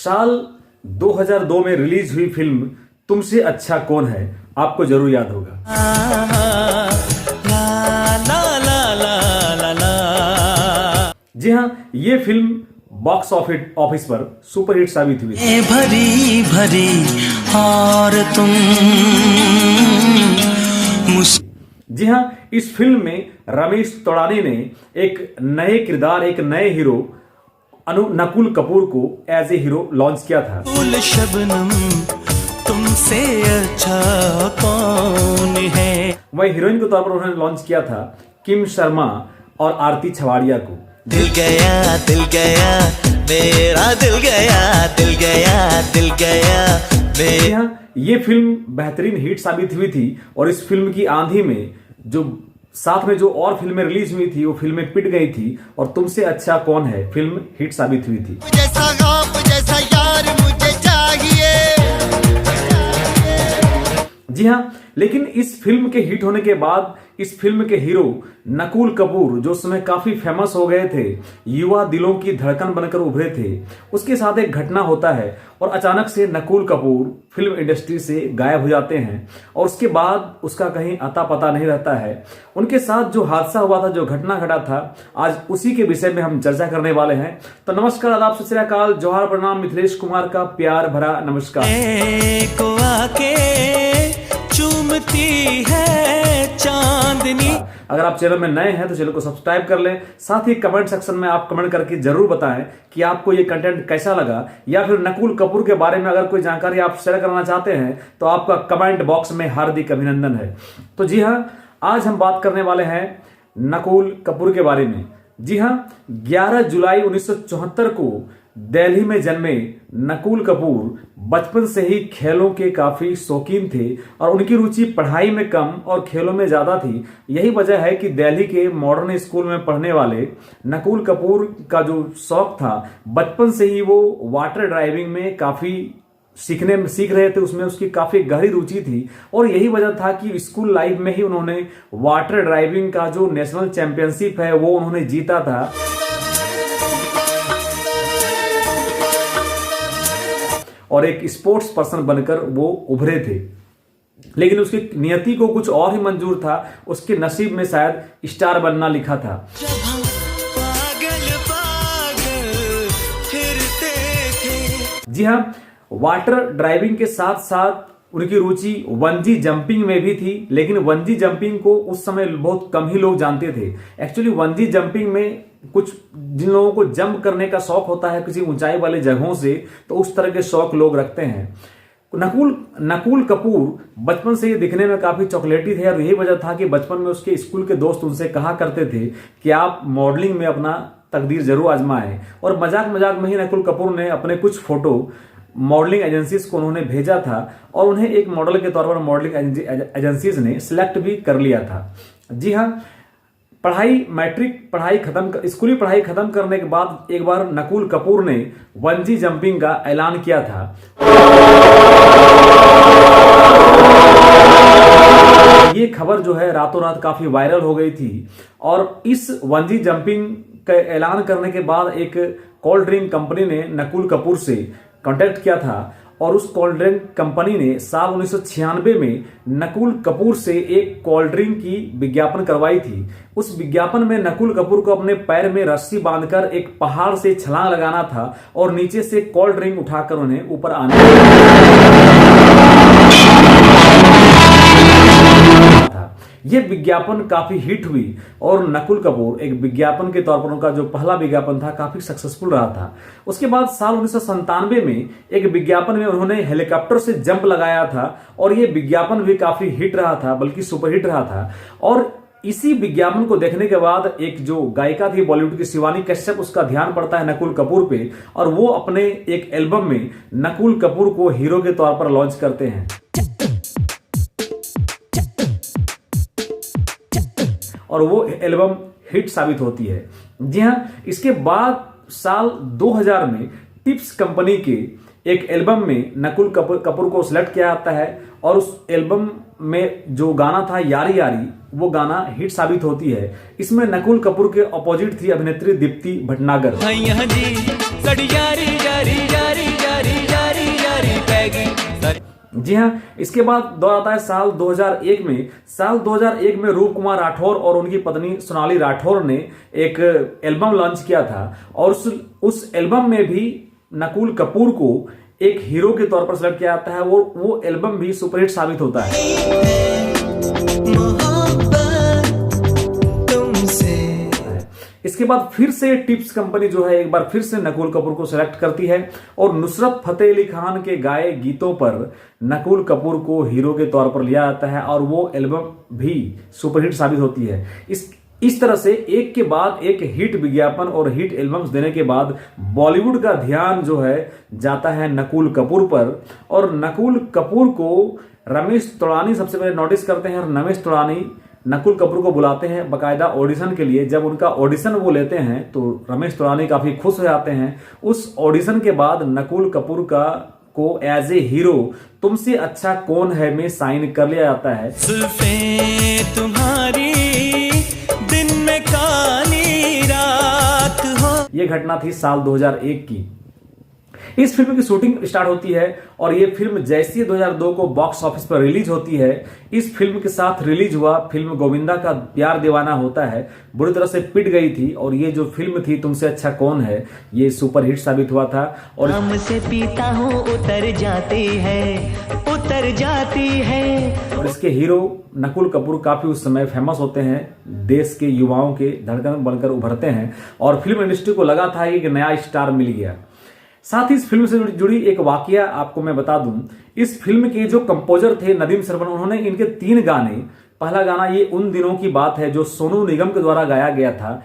साल 2002 में रिलीज हुई फिल्म तुमसे अच्छा कौन है आपको जरूर याद होगा। जी हाँ, ये फिल्म बॉक्स ऑफिस पर सुपरहिट साबित हुई। भरी भरी और तुम। जी हाँ, इस फिल्म में रमेश तोड़ानी ने एक नए किरदार, एक नए हीरो नकुल कपूर को एज ए हीरो लॉन्च किया था। शबनम तुमसे अच्छा कौन है। वही हीरोइन के तौर पर उन्होंने लॉन्च किया था किम शर्मा और आरती छवाड़िया को। दिल गया मेरा दिल गया जी हाँ, ये फिल्म बेहतरीन हिट साबित हुई थी और इस फिल्म की आंधी में जो साथ में जो और फिल्में रिलीज हुई थी वो फिल्में पिट गई थी और तुमसे अच्छा कौन है फिल्म हिट साबित हुई थी। जैसा यार मुझे चाहिए। जी हाँ, लेकिन इस फिल्म के हिट होने के बाद इस फिल्म के हीरो नकुल कपूर जो उस समय काफी फेमस हो गए थे, युवा दिलों की धड़कन बनकर उभरे थे, उसके साथ एक घटना होता है और अचानक से नकुल कपूर फिल्म इंडस्ट्री से गायब हो जाते हैं और उसके बाद उसका कहीं अता पता नहीं रहता है। उनके साथ जो हादसा हुआ था, जो घटना घटा था, आज उसी के विषय में हम चर्चा करने वाले हैं। तो नमस्कार, आदाब, सत श्री अकाल, जोहार, प्रणाम, मिथिलेश कुमार का प्यार भरा नमस्कार। चूमती है चांदनी। अगर आप चैनल में नए हैं तो चैनल को सब्सक्राइब कर लें, साथ ही कमेंट सेक्शन में आप कमेंट करके जरूर बताएं कि आपको ये कंटेंट कैसा लगा, या फिर नकुल कपूर के बारे में अगर कोई जानकारी आप शेयर करना चाहते हैं तो आपका कमेंट बॉक्स में हार्दिक अभिनंदन है। तो जी हाँ, आज हम बात करने वाले हैं नकुल कपूर के बारे में। जी हाँ, 11 जुलाई 1974 को दिल्ली में जन्मे नकुल कपूर बचपन से ही खेलों के काफी शौकीन थे और उनकी रुचि पढ़ाई में कम और खेलों में ज्यादा थी। यही वजह है कि दिल्ली के मॉडर्न स्कूल में पढ़ने वाले नकुल कपूर का जो शौक था, बचपन से ही वो वाटर ड्राइविंग में काफी सीख रहे थे, उसमें उसकी काफी गहरी रुचि थी और यही वजह था कि स्कूल लाइफ में ही उन्होंने वाटर ड्राइविंग का जो नेशनल चैंपियनशिप है वो उन्होंने जीता था। और एक स्पोर्ट्स पर्सन बनकर वो उभरे थे, लेकिन उसकी नियति को कुछ और ही मंजूर था, उसके नसीब में शायद स्टार बनना लिखा था। जी हाँ, वाटर ड्राइविंग के साथ साथ उनकी रुचि वंजी जंपिंग में भी थी, लेकिन वंजी जंपिंग को उस समय बहुत कम ही लोग जानते थे। एक्चुअली वंजी जंपिंग में कुछ जिन लोगों को जंप करने का शौक होता है किसी ऊंचाई वाले जगहों से, तो उस तरह के शौक लोग रखते हैं। नकुल कपूर बचपन से ही दिखने में काफी चॉकलेटी थे और यही वजह था कि बचपन में उसके स्कूल के दोस्त उनसे कहा करते थे कि आप मॉडलिंग में अपना तकदीर जरूर आजमाएं, और मजाक मजाक में ही नकुल कपूर ने अपने कुछ फोटो मॉडलिंग एजेंसीज को उन्होंने भेजा था और उन्हें एक मॉडल के तौर पर मॉडलिंग एजेंसीज ने सिलेक्ट भी कर लिया था। जी हाँ, स्कूली पढ़ाई खत्म करने के बाद एक बार नकुल कपूर ने वंजी जंपिंग का ऐलान किया था। ये खबर जो है रातों रात काफी वायरल हो गई थी और इस वंजी जंपिंग का ऐलान करने के बाद एक कोल्ड ड्रिंक कंपनी ने नकुल कपूर से कांटेक्ट किया था और उस कोल्ड ड्रिंक कंपनी ने साल 1996 में नकुल कपूर से एक कोल्ड ड्रिंक की विज्ञापन करवाई थी। उस विज्ञापन में नकुल कपूर को अपने पैर में रस्सी बांधकर एक पहाड़ से छलांग लगाना था और नीचे से कोल्ड ड्रिंक उठाकर उन्हें ऊपर आना था। यह विज्ञापन काफी हिट हुई और नकुल कपूर एक विज्ञापन के तौर पर उनका जो पहला विज्ञापन था काफी सक्सेसफुल रहा था। उसके बाद साल 1997 में एक विज्ञापन में उन्होंने हेलीकॉप्टर से जंप लगाया था और यह विज्ञापन भी काफी हिट रहा था, बल्कि सुपरहिट रहा था। और इसी विज्ञापन को देखने के बाद एक जो गायिका थी बॉलीवुड की शिवानी कश्यप, उसका ध्यान पड़ता है नकुल कपूर पे और वो अपने एक एल्बम में नकुल कपूर को हीरो के तौर पर लॉन्च करते हैं और वो एल्बम हिट साबित होती है। जी हाँ, इसके बाद साल 2000 में टिप्स कंपनी के एक एल्बम में नकुल कपूर को सिलेक्ट किया जाता है और उस एल्बम में जो गाना था यारी यारी, वो गाना हिट साबित होती है। इसमें नकुल कपूर के अपोजिट थी अभिनेत्री दीप्ति भटनागर। साड़ी यारी यारी यारी यारी यारी यारी पैगी। जी हाँ, इसके बाद दौर आता है साल 2001 में। साल 2001 में रूप कुमार राठौर और उनकी पत्नी सोनाली राठौर ने एक एल्बम लॉन्च किया था और उस एल्बम में भी नकुल कपूर को एक हीरो के तौर पर सेलेक्ट किया जाता है। वो एल्बम भी सुपरहिट साबित होता है। इसके बाद फिर से टिप्स कंपनी जो है एक बार फिर से नकुल कपूर को सिलेक्ट करती है और नुसरत फतेह अली खान के गाए गीतों पर नकुल कपूर को हीरो के तौर पर लिया जाता है और वो एल्बम भी सुपरहिट साबित होती है। इस तरह से एक के बाद एक हिट विज्ञापन और हिट एल्बम्स देने के बाद बॉलीवुड का ध्यान जो है जाता है नकुल कपूर पर और नकुल कपूर को रमेश तौड़ानी सबसे पहले नोटिस करते हैं और रमेश तौड़ानी नकुल कपूर को बुलाते हैं बकायदा ऑडिशन के लिए। जब उनका ऑडिशन वो लेते हैं तो रमेश तौड़ानी काफी खुश हो जाते हैं। उस ऑडिशन के बाद नकुल कपूर को एज ए हीरो तुमसे अच्छा कौन है में साइन कर लिया जाता है। जुल्फें तुम्हारी दिन में काली रात हो। यह घटना थी साल 2001 की। इस फिल्म की शूटिंग स्टार्ट होती है और ये फिल्म जैसी 2002 को बॉक्स ऑफिस पर रिलीज होती है। इस फिल्म के साथ रिलीज हुआ फिल्म गोविंदा का प्यार दीवाना होता है बुरी तरह से पिट गई थी और ये जो फिल्म थी तुमसे अच्छा कौन है ये सुपरहिट साबित हुआ था। और हमसे पीता हूँ उतर जाती है। और इसके हीरो नकुल कपूर काफी उस समय फेमस होते हैं, देश के युवाओं के धड़कन बनकर उभरते हैं और फिल्म इंडस्ट्री को लगा था कि एक नया स्टार मिल गया। साथ ही इस फिल्म से जुड़ी एक वाकया आपको मैं बता दूं। इस फिल्म के जो कंपोजर थे नदीम श्रवण, उन्होंने इनके 3 गाने, पहला गाना ये उन दिनों की बात है जो सोनू निगम के द्वारा गाया गया था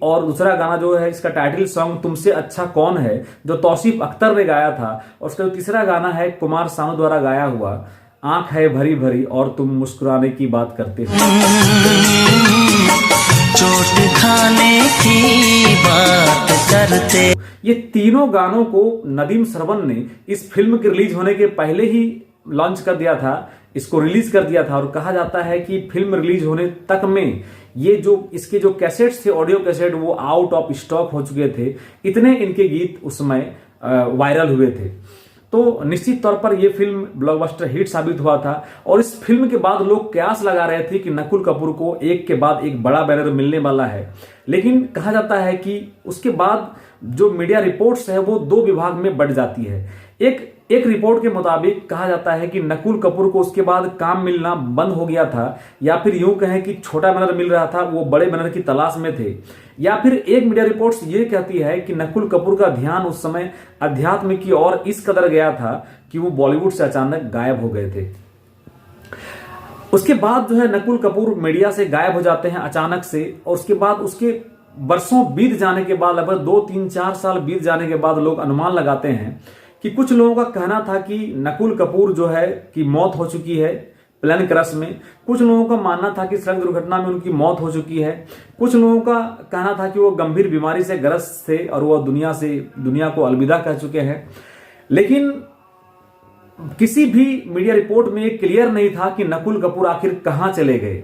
और दूसरा गाना जो है इसका टाइटल सॉन्ग तुमसे अच्छा कौन है जो तौसीफ अख्तर ने गाया था और उसका जो तीसरा गाना है कुमार सानू द्वारा गाया हुआ आंख है भरी भरी और तुम मुस्कुराने की बात करते हो। चोट खाने की बात करते। ये तीनों गानों को नदीम श्रवण ने इस फिल्म के रिलीज होने के पहले ही लॉन्च कर दिया था, इसको रिलीज कर दिया था और कहा जाता है कि फिल्म रिलीज होने तक में ये जो इसके जो कैसेट्स थे, ऑडियो कैसेट, वो आउट ऑफ स्टॉक हो चुके थे। इतने इनके गीत उस समय वायरल हुए थे। तो निश्चित तौर पर यह फिल्म ब्लॉकबस्टर हिट साबित हुआ था और इस फिल्म के बाद लोग कयास लगा रहे थे कि नकुल कपूर को एक के बाद एक बड़ा बैनर मिलने वाला है। लेकिन कहा जाता है कि उसके बाद जो मीडिया रिपोर्ट्स है वो 2 विभाग में बढ़ जाती है। एक रिपोर्ट के मुताबिक कहा जाता है कि नकुल कपूर को उसके बाद काम मिलना बंद हो गया था या फिर यूं कहें कि छोटा बैनर मिल रहा था, वो बड़े बैनर की तलाश में थे। या फिर एक मीडिया रिपोर्ट्स ये कहती है कि नकुल कपूर का ध्यान उस समय अध्यात्म की ओर इस कदर गया था कि वो बॉलीवुड से अचानक गायब हो गए थे। उसके बाद जो है नकुल कपूर मीडिया से गायब हो जाते हैं अचानक से और उसके बाद उसके वर्षों बीत जाने के बाद, लगभग 2, 3, 4 साल बीत जाने के बाद लोग अनुमान लगाते हैं कि कुछ लोगों का कहना था कि नकुल कपूर जो है कि मौत हो चुकी है प्लेन क्रैश में। कुछ लोगों का मानना था कि सड़क दुर्घटना में उनकी मौत हो चुकी है। कुछ लोगों का कहना था कि वो गंभीर बीमारी से ग्रस्त थे और वो दुनिया को अलविदा कह चुके हैं। लेकिन किसी भी मीडिया रिपोर्ट में क्लियर नहीं था कि नकुल कपूर आखिर कहां चले गए।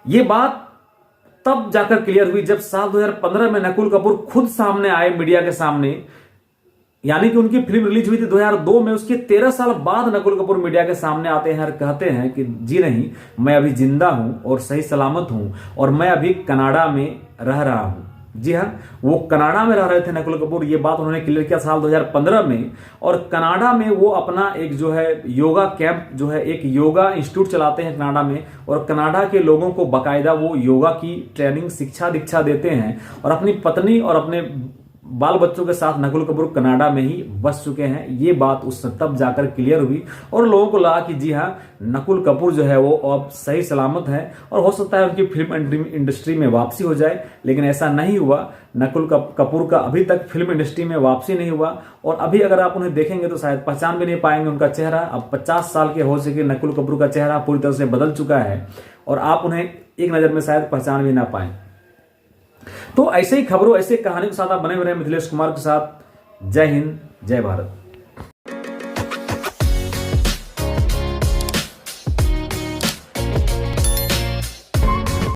ये बात तब जाकर क्लियर हुई जब साल 2015 में नकुल कपूर खुद सामने आए मीडिया के सामने, यानी कि उनकी फिल्म रिलीज हुई थी 2002 में। उसके 13 साल बाद नकुल कपूर मीडिया के सामने आते हैं और कहते हैं कि जी नहीं, मैं अभी जिंदा हूं और सही सलामत हूं और मैं अभी कनाडा में रह रहा हूं। जी हाँ, वो कनाडा में रह रहे थे नकुल कपूर। ये बात उन्होंने क्लियर किया साल 2015 में और कनाडा में वो अपना एक जो है योगा कैंप जो है एक योगा इंस्टीट्यूट चलाते हैं कनाडा में और कनाडा के लोगों को बाकायदा वो योगा की ट्रेनिंग शिक्षा दीक्षा देते हैं और अपनी पत्नी और अपने बाल बच्चों के साथ नकुल कपूर कनाडा में ही बस चुके हैं। ये बात उस तब जाकर क्लियर हुई और लोगों को लगा कि जी हाँ, नकुल कपूर जो है वो अब सही सलामत है और हो सकता है उनकी फिल्म इंडस्ट्री में वापसी हो जाए। लेकिन ऐसा नहीं हुआ। नकुल कपूर का अभी तक फिल्म इंडस्ट्री में वापसी नहीं हुआ और अभी अगर आप उन्हें देखेंगे तो शायद पहचान भी नहीं पाएंगे उनका चेहरा। अब 50 साल के हो सके नकुल कपूर का चेहरा पूरी तरह से बदल चुका है और आप उन्हें एक नजर में शायद पहचान भी ना पाए। तो ऐसे ही खबरों, ऐसे कहानी के साथ आप बने हुए रहे मिथिलेश कुमार के साथ। जय हिंद, जय भारत।